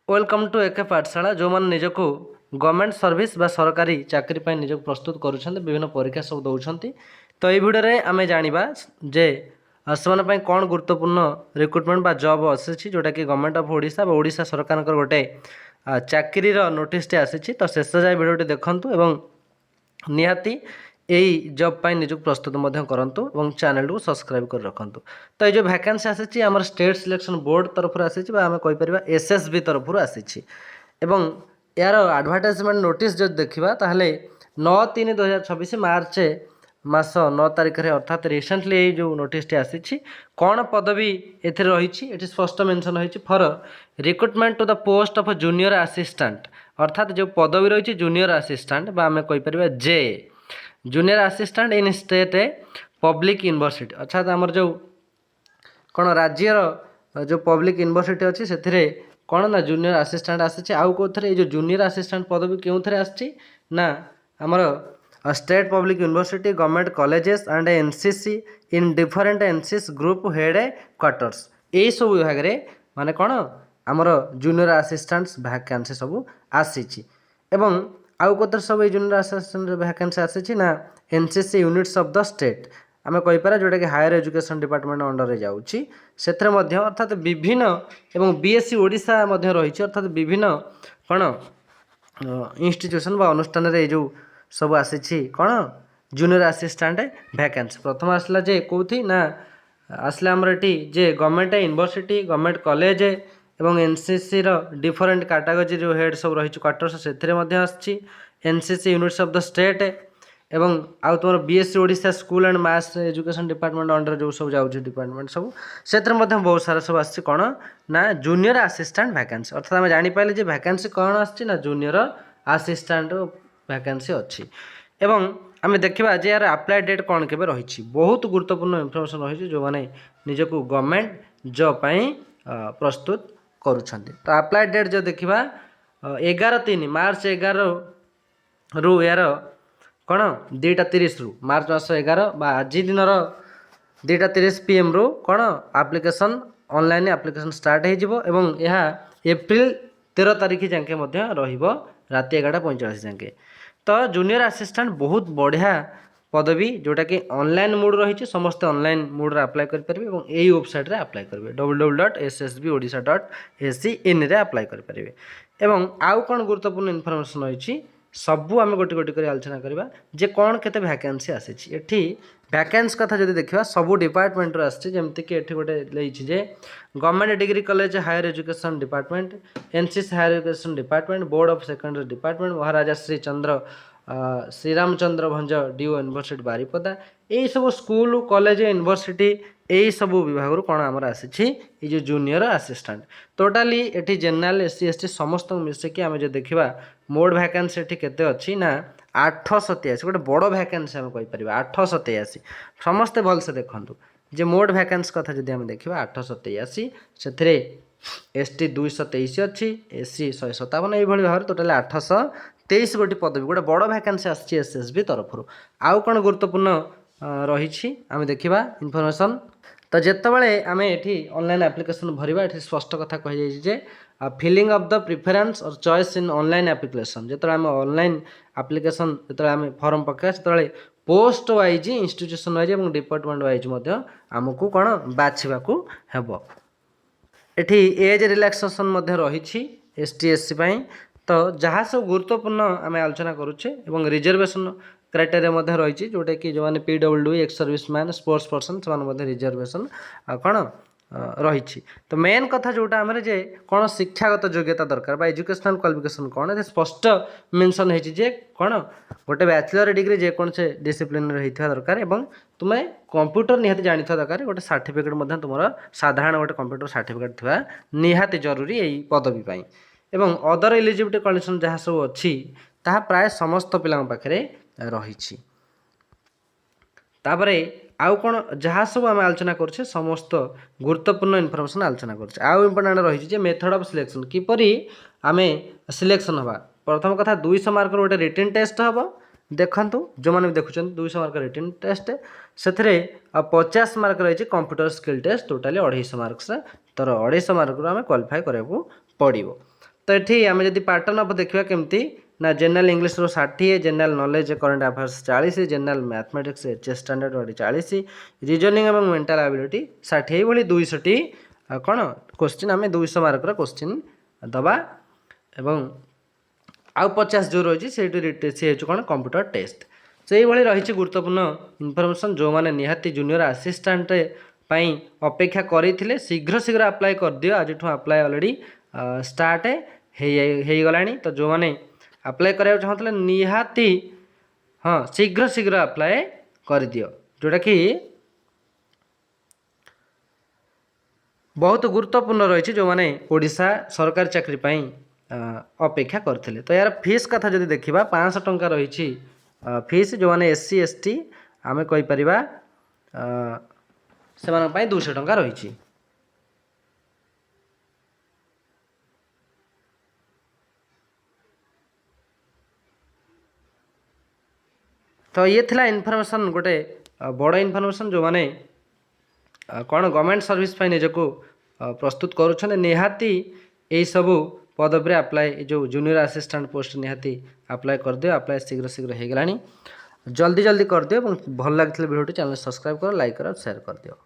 Welcome to एके पाठशाला जो मैंने निजक गवर्नमेंट सर्विस बा सरकारी चाकरी निजक प्रस्तुत करुँच विभिन्न परीक्षा सब दौरान। तो ये भिडियो आम जाना जे से कौन गुरुत्वपूर्ण रिक्रुटमेंट बा जॉब आसी जोटा कि गवर्नमेंट ऑफ ओडिशा ओडिशा सरकार गोटे चाकरी नोटिस आसी। तो शेष जाए भिडियो देखूँ एवं निहाती यही जॉब पाई निजुक प्रस्तुत करंतु एवं चैनल को सब्सक्राइब कर रखंतु। तो ये जो वैकेंसी आसी आम स्टेट सिलेक्शन बोर्ड तरफ आसी आम कहीपर एसएसबी तरफ आसी एवं यार एडवर्टाइजमेंट नोटिस जो देखा ताहले 9/3/2024 मार्च मास 9 तारिख अर्थात रिसेंटली ये जो नोटिस आसी कौन पदवी एथि रही स्पष्ट मेंशन होती for recruitment to the post of junior assistant अर्थात जो पदवी रही जूनियर असिस्टेंट आम कहीपर जे junior assistant in state public university अर्थात आमर जो कौन राज्यर जो पब्लिक यूनिवर्सिटी अच्छी से कौन ना जूनियर असिस्टेंट आसी आउ कौन ये जो जूनियर असिस्टेंट पदवी क्यों ना आमर state public university government colleges and NCC in different NCC group head quarters यही सब विभाग में माने कौन आमर जूनियर असिस्टेंट्स वैकेंसी सब आसी एवं आउ कतर सब ये जूनियर असिस्टेंट वैकेंसी आसी ना NCC units of the state आम कहीपर जोटा कि हायर एजुकेशन डिपार्टमेंट अंडर जाऊँगी से अर्थात विभिन्न एवं बीएससी ओडिशा रही अर्थात विभिन्न कौन इंस्टीट्यूशन बा अनुष्ठान रे जो सब आसी कौन जूनियर असिस्टेंट वैकेंसी प्रथम आसला जे कौथी ना आसला आमर ये जे गवर्नमेंट यूनिवर्सिटी गवर्नमेंट कॉलेज एवं एनसीसी रो डिफरेंट कैटेगरी जो हेड सब रही क्वार्टर्स से NCC units of the state एवं आउ तुम BSc Odisha school and mass education department under जो सब जाऊँ डिपार्टमेंट सब से बहुत सारा सब आस कौन ना जूनियर असिस्टेंट वैकेंसी अर्थात आम जापारे जे वैकेंसी कौन आसी ना जूनियर असिस्टेंट वैकेंसी अच्छी एवं आम देखा जे यार अप्लाई डेट कौन के रही बहुत गुरुत्वपूर्ण इनफर्मेशन रही जो मैंने निजक गवर्नमेंट जॉब प्रस्तुत करुँच। तो अप्लाई डेट जो देखा 11/3 मार्च 11 रु यार कौन 2:30 रु मार्च मास 11 आज दिन 2:30 PM रु कौन आप्लिकेसन ऑनलाइन आप्लिकेसन स्टार्ट हो यह एप्रिल 13 तारिख जाके राति 11:45 जाके। तो जूनियर असिस्टेंट बहुत बढ़िया पदवी जोटा कि ऑनलाइन मोड रही समस्त ऑनलाइन मोड अप्लाई करेंगे और यही वेबसाइट रे अप्लाई करेंगे www.ssbodisha.ac.in रे अप्लाई करेंगे। एवं आउ कौन गुरुत्वपूर्ण इनफर्मेशन रही सबू आम गोटे गोटे कर आलोचना करवा जे कौन केते वैकेंसी आसी एठी वैकेंसी कथा जदि देखा सबू डिपार्टमेंट आमती कि एठी गोटे लेछि जे government degree college higher education department NCC higher education department board of secondary department Maharaja Shriramchandra Bhanj Deo university Baripada यही सब स्कूल कॉलेज यूनिवर्सिटी यही सब विभाग कौन आमर आसी जो junior assistant totally eighty general SC ST समस्त मिसिकी आम जो देखा मोड वैकेंसी एटी केते अच्छी ना 883 गोटे बड़ वैकेंसी आम कहीपर 883 समस्ते भलसे देखूँ जे मोड वैकेंसी कथा जब आम देखा 883 से एसटी 223 अच्छी एससी 157 ये भाव में टोटाल 823 गोटी पदवी गोटे बड़ वैकेंसी आसी एसएसबी तरफ आउ कौन गुरुत्वपूर्ण रही आम देखा इनफर्मेशन। तो जितेबाला आम ये ऑनलाइन एप्लिकेशन भरवा ये स्पष्ट कथा कही फिलिंग ऑफ द प्रिफरेंस और चॉइस इन ऑनलाइन एप्लिकेशन जो आम ऑनलाइन एप्लिकेशन जो आम फॉर्म पकड़ा से पोस्ट वाइज इंस्टीट्यूशन वाइज और डिपार्टमेंट वाइज आमको कौन बाछा हेब एटी एज रिलैक्सेशन रही एसटी एससी तो जहाँ सब गुरुत्वपूर्ण आम आलोचना करुचे और रिजर्वेशन क्राइटेरिया रही जोटा कि जो मैंने PWD ex service man sports person से रिजर्वेशन कौन रही। तो मेन कथा जोटा आम जे कौन शिक्षागत योग्यता दरकार बा एजुकेशनल क्वालिफिकेशन कौन ये स्पष्ट मेंशन है कौन गोटे बैचलर डिग्री जेकोसी डिसिप्लिन होता दरकार और तुम्हें कंप्यूटर निहाती जानी दरकार गोटे सर्टिफिकेट तुम साधारण गोटे कंप्यूटर सर्टिफिकेट थी निहाती जरूरी यही पदवी एवं अदर एलिजिबिलिटी कंडीशन जहाँ सब अच्छी ताहा प्राय समस्त पिलांग पाखरे रही। तापरे आउ कौन जहाँ सब आम आलोचना करुचे समस्त गुरुत्वपूर्ण इनफर्मेशन आलोचना करुचे आउ इम्पोर्टाट रही मेथड ऑफ सिलेक्शन किपरि आम सिलेक्शन हवा प्रथम कथा 200 मार्क गोटे रिटन टेस्ट हम देखूँ जो मैंने भी देखुं 200 मार्क रिटन टेस्ट से 50 मार्क रही computer skill test totally 250 marks तर 250 मार्क आम क्वालिफाई कराया पड़ो। तो ये आम जब पैटर्न अफ देखा केमती ना जनरल इंग्लीश रो 60, general knowledge current affairs 40, general mathematics HS standard वाली 40, रीजनिंग और मेंटल एबिलिटी 60 ये 200 कौन क्वेश्चन आम 200 मार्कर क्वेश्चन दबा एवं आउ 50 जो रही सी कौन कंप्यूटर टेस्ट से रही गुरुत्वपूर्ण इनफर्मेशन जो मैंने निहाती जूनियर असिस्टेंट अपेक्षा करते शीघ्र शीघ्र अप्लाई कर दियो आज अप्लाई ऑलरेडी स्टार्ट हो गला तो जो मैंने अप्लाई कराया चाहते निहाती हाँ शीघ्र शीघ्र अप्लाई कर दियो जोटा कि बहुत गुरुत्वपूर्ण रही जो मैंने ओडिशा सरकारी चाकरी अपेक्षा करते तो यार फीस कथा जब देखा 500 टंका रही फीस जो मैंने SC ST आम कहीपर से 200 टंका रही तो ये थिला इनफॉरमेशन गोटे बड़ इनफॉरमेशन जो मैंने कौन गवर्नमेंट सर्विस निजक प्रस्तुत करुँच निहाती यही सबू पदवी अप्लाई जो जूनियर असिस्टेंट पोस्ट निहाती अप्लाई कर दियो अप्लाई शीघ्र शीघ्र हो गला जल्दी जल्दी कर दियो भल लगी वीडियो चैनल सब्सक्राइब कर लाइक कर शेयर कर दियो।